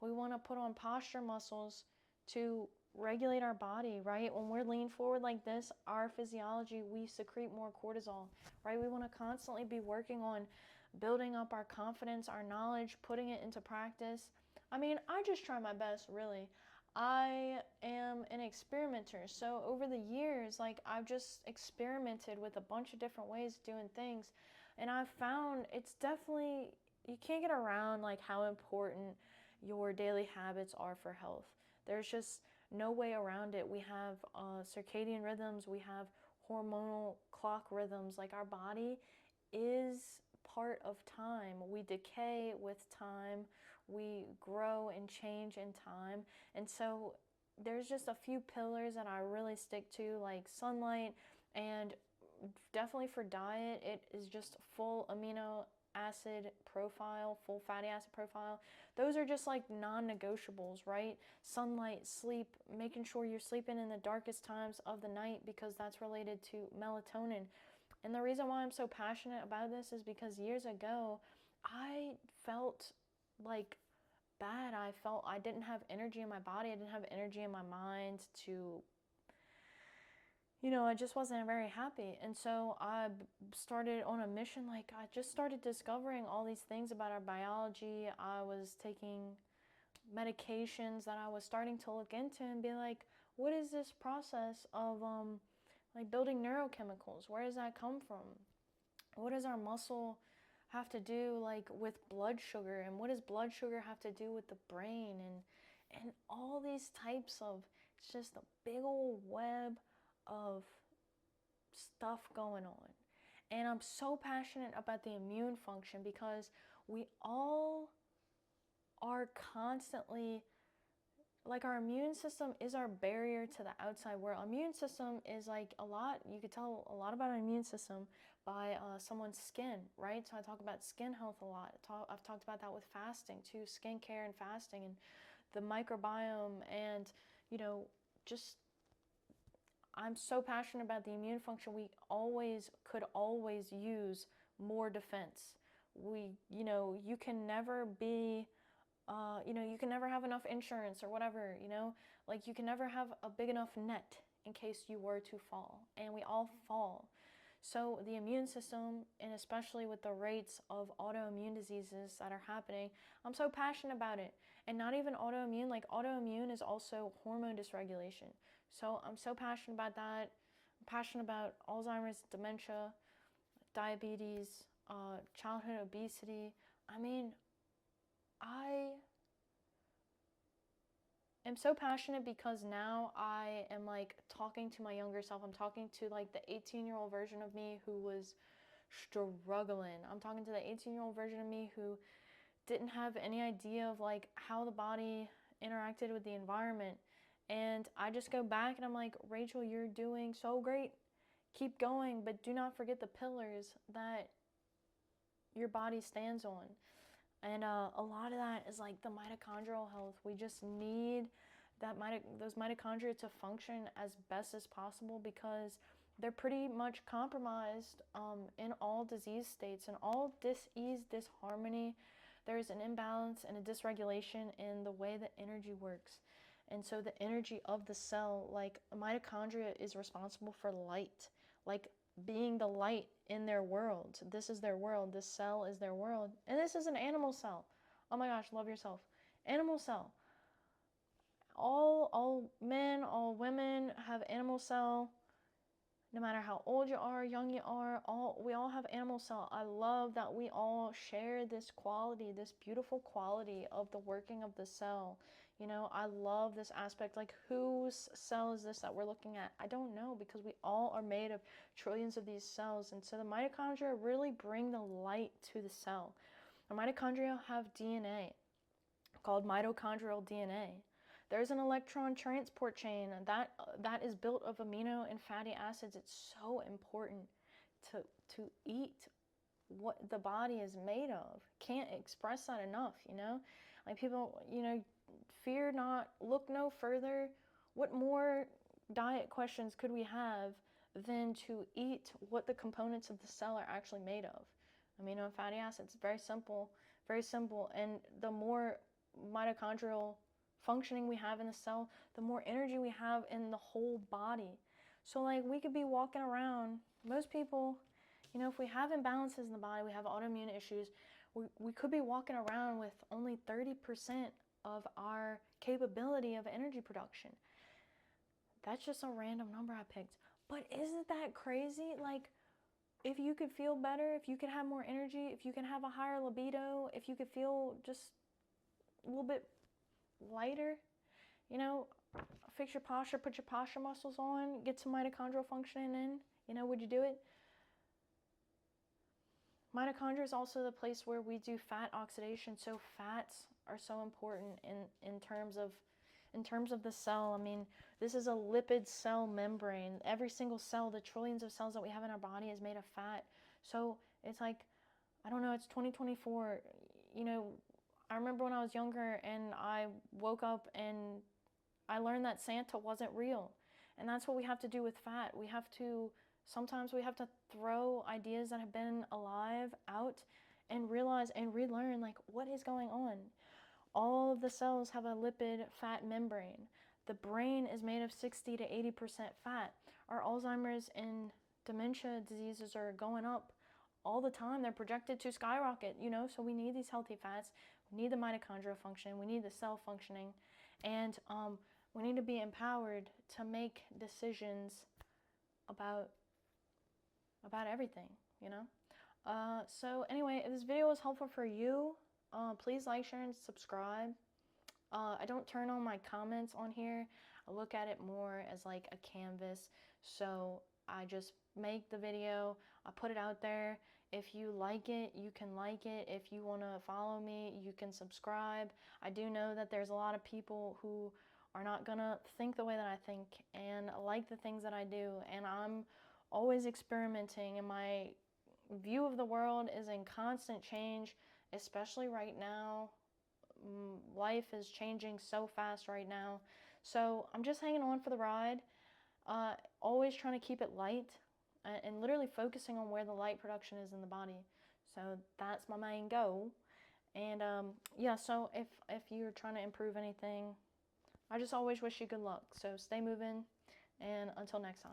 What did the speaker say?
We want to put on posture muscles to regulate our body, right? When we're leaned forward like this, our physiology, we secrete more cortisol, right? We want to constantly be working on building up our confidence, our knowledge, putting it into practice. I mean, I just try my best, really. I am an experimenter. So over the years, like I've just experimented with a bunch of different ways of doing things. And I've found it's definitely, you can't get around like how important your daily habits are for health. There's just no way around it. We have circadian rhythms, we have hormonal clock rhythms. Like our body is part of time. We decay with time, we grow and change in time. And so there's just a few pillars that I really stick to, like sunlight, and definitely for diet, it is just full amino acid profile, full fatty acid profile. Those are just like non-negotiables, right? Sunlight, sleep, making sure you're sleeping in the darkest times of the night because that's related to melatonin. And the reason why I'm so passionate about this is because years ago, I felt like bad. I felt I didn't have energy in my body. I didn't have energy in my mind to, I just wasn't very happy. And so I started on a mission. Like, I just started discovering all these things about our biology. I was taking medications that I was starting to look into and be like, what is this process of like building neurochemicals? Where does that come from? What does our muscle have to do like with blood sugar, and what does blood sugar have to do with the brain, and all these types of, it's just a big old web of stuff going on. And I'm so passionate about the immune function because we all are constantly, like, our immune system is our barrier to the outside world. Immune system is like a lot, you could tell a lot about an immune system by someone's skin, right? So I talk about skin health a lot. I've talked about that with fasting too, skincare and fasting and the microbiome, and just, I'm so passionate about the immune function. We could always use more defense. You can never be, you can never have enough insurance or whatever, like you can never have a big enough net in case you were to fall, and we all fall. So the immune system, and especially with the rates of autoimmune diseases that are happening, I'm so passionate about it. And not even autoimmune, like autoimmune is also hormone dysregulation. So I'm so passionate about that. I'm passionate about Alzheimer's, dementia, diabetes, childhood obesity. I mean, I am so passionate because now I am like talking to my younger self. I'm talking to like the 18-year-old version of me who was struggling. I'm talking to the 18-year-old version of me who didn't have any idea of like how the body interacted with the environment. And I just go back and I'm like, Rachel, you're doing so great. Keep going, but do not forget the pillars that your body stands on. And a lot of that is like the mitochondrial health. We just need those mitochondria to function as best as possible because they're pretty much compromised in all disease states. And all dis-ease, disharmony, there's an imbalance and a dysregulation in the way that energy works. And so the energy of the cell, like mitochondria is responsible for light, like being the light in their world. This is their world. This cell is their world. And this is an animal cell. Oh my gosh, love yourself. Animal cell. All men, all women have animal cell. No matter how old you are, young you are, we all have animal cell. I love that we all share this quality, this beautiful quality of the working of the cell. I love this aspect. Like, whose cell is this that we're looking at? I don't know, because we all are made of trillions of these cells. And so the mitochondria really bring the light to the cell. The mitochondria have DNA called mitochondrial DNA. There's an electron transport chain that is built of amino and fatty acids. It's so important to eat what the body is made of. Can't express that enough, Like, people, fear not, look no further. What more diet questions could we have than to eat what the components of the cell are actually made of? Amino and fatty acids, very simple, very simple. And the more mitochondrial functioning we have in the cell, the more energy we have in the whole body. So like we could be walking around, most people, you know, if we have imbalances in the body, we have autoimmune issues, we could be walking around with only 30% of our capability of energy production. That's just a random number I picked. But isn't that crazy? Like, if you could feel better, if you could have more energy, if you can have a higher libido, if you could feel just a little bit lighter, you know, fix your posture, put your posture muscles on, get some mitochondrial functioning in, you know, would you do it? Mitochondria is also the place where we do fat oxidation, so fats are so important in terms of the cell. I mean, this is a lipid cell membrane. Every single cell, the trillions of cells that we have in our body, is made of fat. So it's like, I don't know, it's 2024. You know, I remember when I was younger and I woke up and I learned that Santa wasn't real. And that's what we have to do with fat. Sometimes we have to throw ideas that have been alive out and realize and relearn, like, what is going on? All of the cells have a lipid fat membrane. The brain is made of 60 to 80% fat. Our Alzheimer's and dementia diseases are going up all the time. They're projected to skyrocket, you know, so we need these healthy fats. We need the mitochondria function. We need the cell functioning. And we need to be empowered to make decisions about everything, you know? So anyway, if this video was helpful for you, please like, share, and subscribe. I don't turn on my comments on here. I look at it more as like a canvas. So I just make the video, I put it out there. If you like it, you can like it. If you want to follow me, you can subscribe. I do know that there's a lot of people who are not gonna think the way that I think and like the things that I do, and I'm always experimenting, and my view of the world is in constant change, especially right now. Life is changing so fast right now, so I'm just hanging on for the ride, always trying to keep it light and literally focusing on where the light production is in the body. So that's my main goal. And yeah, so if you're trying to improve anything, I just always wish you good luck. So stay moving, and until next time.